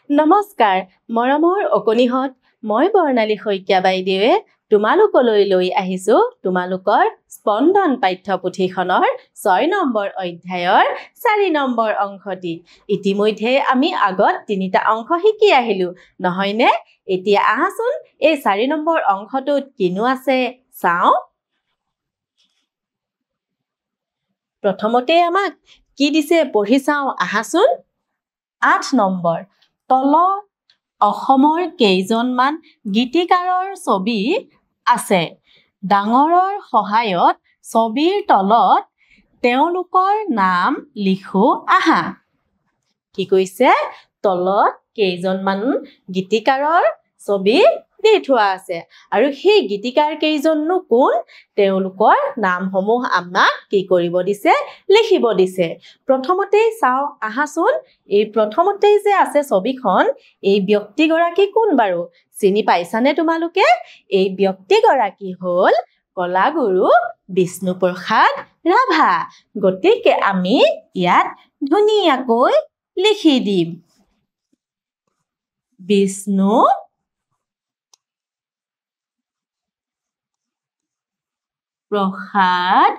নমস্কাৰ মৰমৰ অকনিহত মই বৰ্ণালী শইকীয়া বাইদেৱে তোমালোকলৈ লৈ আহিছো তোমালোকৰ স্পন্দন পাঠ্যপুথিখনৰ 6 নম্বৰ অধ্যায়ৰ 4 নম্বৰ অংশটি ইতিমধ্যে আমি আগত 3টা অংশ শিকি আহিলো নহয়নে এতিয়া আহাচোন এই 4 নম্বৰ অংশটোত কিনো আছে চাও প্ৰথমতে আমাক কি দিছে পঢ়ি চাও আহাচোন 8 নম্বৰ তলত অসমৰ কেইজনমান গীতিকাৰৰ ছবি আছে ডাঙৰৰ সহায়ত ছবিৰ তলত তেওঁলোকৰ নাম লিখো আহা কি কৈছে তলত কেইজনমান গীতিকাৰৰ ছবি দি থোৱা আছে আৰু সেই গীতিকাৰ কেইজননো কোন তেওঁলোকৰ নামসমূহ আমাক কি কৰিব দিছে লিখিব দিছে প্ৰথমতে চাও আহাচোন এই প্ৰথমতে যে আছে ছবিখন এই ব্যক্তিগৰাকী কোন বাৰু চিনি পাইছানে তোমালোকে এই ব্যক্তিগৰাকী হল কলাগুৰু বিষ্ণুপ্ৰসাদ ৰাভা গতিকে আমি ইয়াত ধুনীয়াকৈ লিখি দিম বিষ্ণু প্ৰসাদ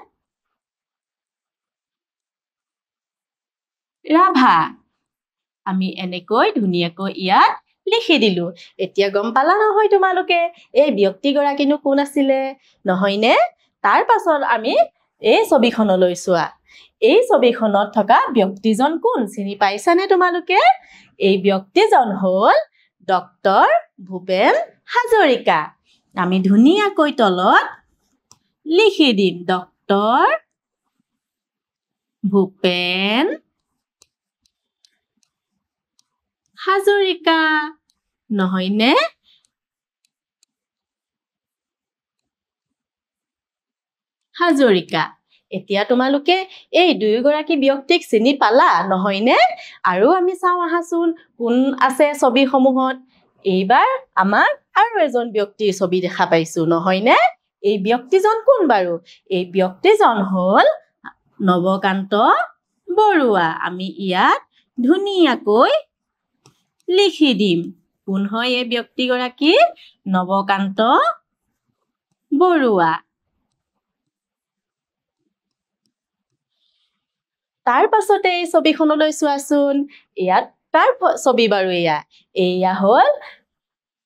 ৰাভা আমি এনেকৈ ধুনীয়াকৈ ইয়াত লিখি দিলো এতিয়া গম পালা নহয় তোমালোকে এই ব্যক্তিগৰাকীনো কোন আছিলে নহয়নে তাৰ পাছত আমি এই ছবিখনলৈ চোৱা এই ছবিখনত থকা ব্যক্তিজন কোন চিনি পাইছানে তোমালোকে এই ব্যক্তিজন হল ডক্টৰ ভূপেন হাজৰিকা আমি ধুনীয়াকৈ তলত লিখি দিম ডক্টৰ ভূপেন হাজৰিকা নহয়নে হাজৰিকা এতিয়া তোমালোকে এই দুয়োগৰাকী ব্যক্তিক চিনি পালা নহয়নে আৰু আমি চাও আহাচোন কোন আছে ছবিসমূহত এইবাৰ আমাৰ আৰু এজন ব্যক্তিৰ ছবি দেখা পাইছো নহয়নে এই ব্যক্তিজন কোন বাৰু এই ব্যক্তিজন হল নৱকান্ত বৰুৱা আমি ইয়াত ধুনীয়াকৈ লিখি দিম কোন হয় এই ব্যক্তিগৰাকী নৱকান্ত বৰুৱা তাৰ পাছতে এই ছবিখনলৈ চোৱাচোন ইয়াত তাৰ ছবি বাৰু এয়া হল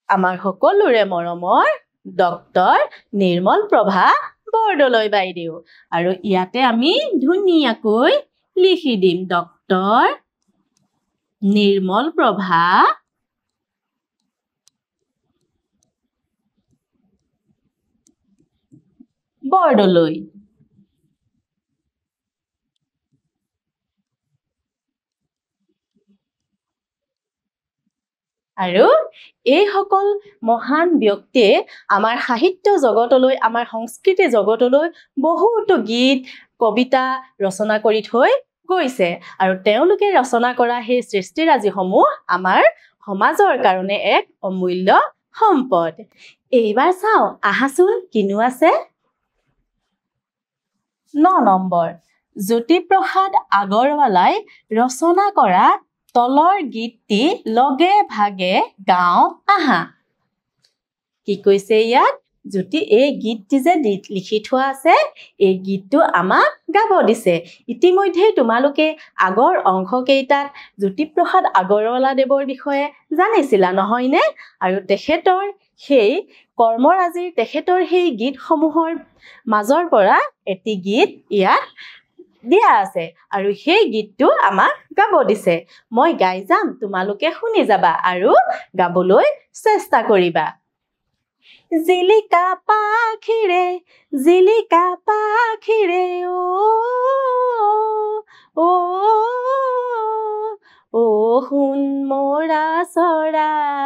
আমাৰ সকলোৰে মৰমৰ ডক্টৰ নিৰ্মল প্ৰভা বৰদলৈ বাইদেউ আৰু ইয়াতে আমি ধুনীয়াকৈ লিখি দিম ডক্টৰ নিৰ্মল প্ৰভা বৰদলৈ আৰু এই সকল মহান ব্যক্তিয়ে আমাৰ সাহিত্য জগতলৈ আমাৰ সংস্কৃতি জগতলৈ বহুতো গীত কবিতা ৰচনা কৰি থৈ গৈছে আৰু তেওঁলোকে ৰচনা কৰা সেই সৃষ্টিৰাজিসমূহ আমাৰ সমাজৰ কাৰণে এক অমূল্য সম্পদ এইবাৰ চাও আহাচোন কিনো আছে 9 নম্বৰ জ্যোতিপ্ৰসাদ আগৰৱালাই ৰচনা কৰা তলৰ গীতটি লগে ভাগে গাও আহা কি কৈছে ইয়াত যদি এই গীতটি যে লিখি থোৱা আছে এই গীতটো আমাক গাব দিছে ইতিমধ্যে তোমালোকে আগৰ অংশ কেইটাত জ্যোতিপ্ৰসাদ আগৰৱালা দেৱৰ বিষয়ে জানিছিলা নহয়নে আৰু তেখেতৰ সেই কৰ্মৰাজিৰ তেখেতৰ সেই গীতসমূহৰ মাজৰ পৰা এটি গীত ইয়াত দিয়া আছে আৰু সেই গীতটো আমাক গাব দিছে মই গাই যাম তোমালোকে শুনি যাবা আৰু গাবলৈ চেষ্টা কৰিবা জিলিকা পাখিৰে ও শুন মৰা চৰাই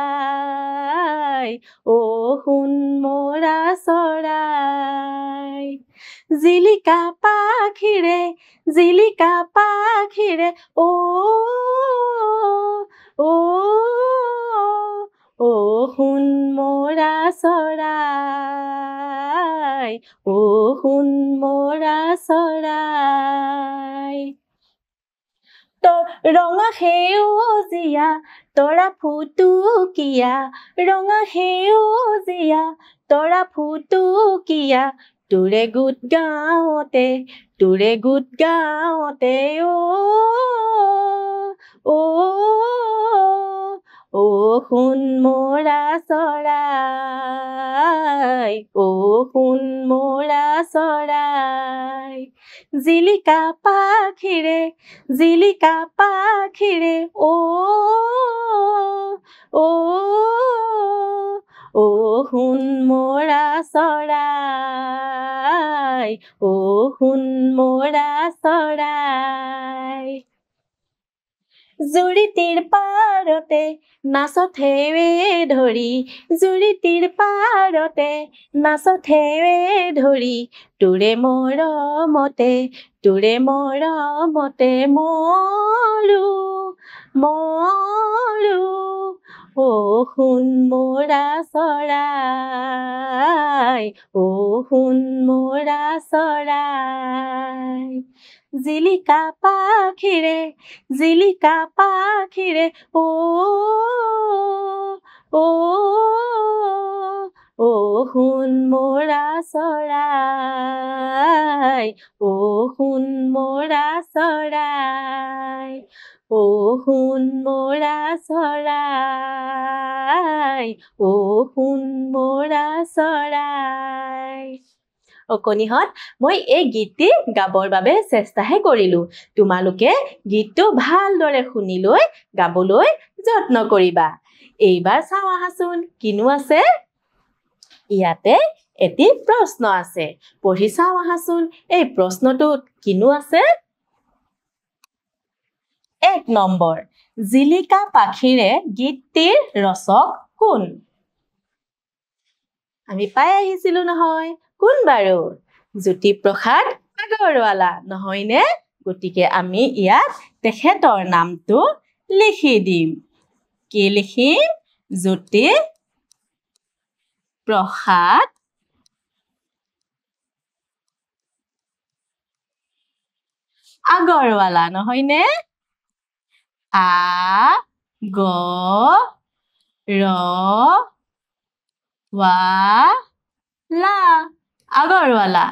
ও শুন মৰা চৰাই জিলিকা পাখিৰে ও শুন মৰা চৰাই ও শুন মৰা চৰাই ৰঙা সেউজীয়া তৰা ফুটুকীয়া ৰঙা সেউজীয়া তৰা ফুটুকীয়া তোৰে গুট গাওঁতে ও শুন মৰা চৰাই শুন মৰা চৰাই জিলিকা পাখিৰে ও শুন মৰা চৰাই শুন মৰা চৰাই জুৰিটিৰ পাৰতে নাচথেৱে ধৰি জুৰিটিৰ পাৰতে নাচথেৱে ধৰি তোৰে মৰমতে মৰো ও শুন মৰা চৰাই শুন মৰা চৰাই জিলিকা পাখিৰে ও শুন মৰা চৰাই শুন মৰা চৰাই শুন মৰা চৰাই শুন মৰা চৰাই অকণিহঁত মই এই গীতটি গাবৰ বাবে চেষ্টাহে কৰিলো তোমালোকে গীতটো ভালদৰে শুনি লৈ গাবলৈ যত্ন কৰিবা এইবাৰ চাওঁ আহাচোন কিনো আছে ইয়াতে এটি প্ৰশ্ন আছে পঢ়ি চাওঁ আহাচোন এই প্ৰশ্নটোত কিনো আছে 1 নম্বৰ জিলিকা পাখিৰে গীতটিৰ ৰচক কোন আমি পাই আহিছিলো নহয় কোন বাৰু জ্যোতিপ্ৰসাদ আগৰৱালা নহয়নে গতিকে আমি ইয়াত তেখেতৰ নামটো লিখি দিম কি লিখিম জ্যোতিপ্ৰসাদ আগৰৱালা নহয়নে আগৰৱালা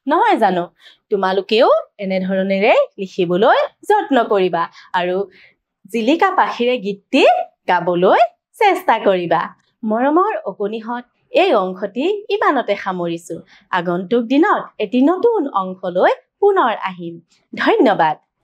নহয় জানো তোমালোকেও এনেধৰণেৰে লিখিবলৈ যত্ন কৰিবা আৰু জিলিকা পাখিৰে গীতটি গাবলৈ চেষ্টা কৰিবা মৰমৰ অকণিহঁত এই অংশটি ইমানতে সামৰিছো আগন্তুক দিনত এটি নতুন অংশলৈ পুনৰ আহিম ধন্যবাদ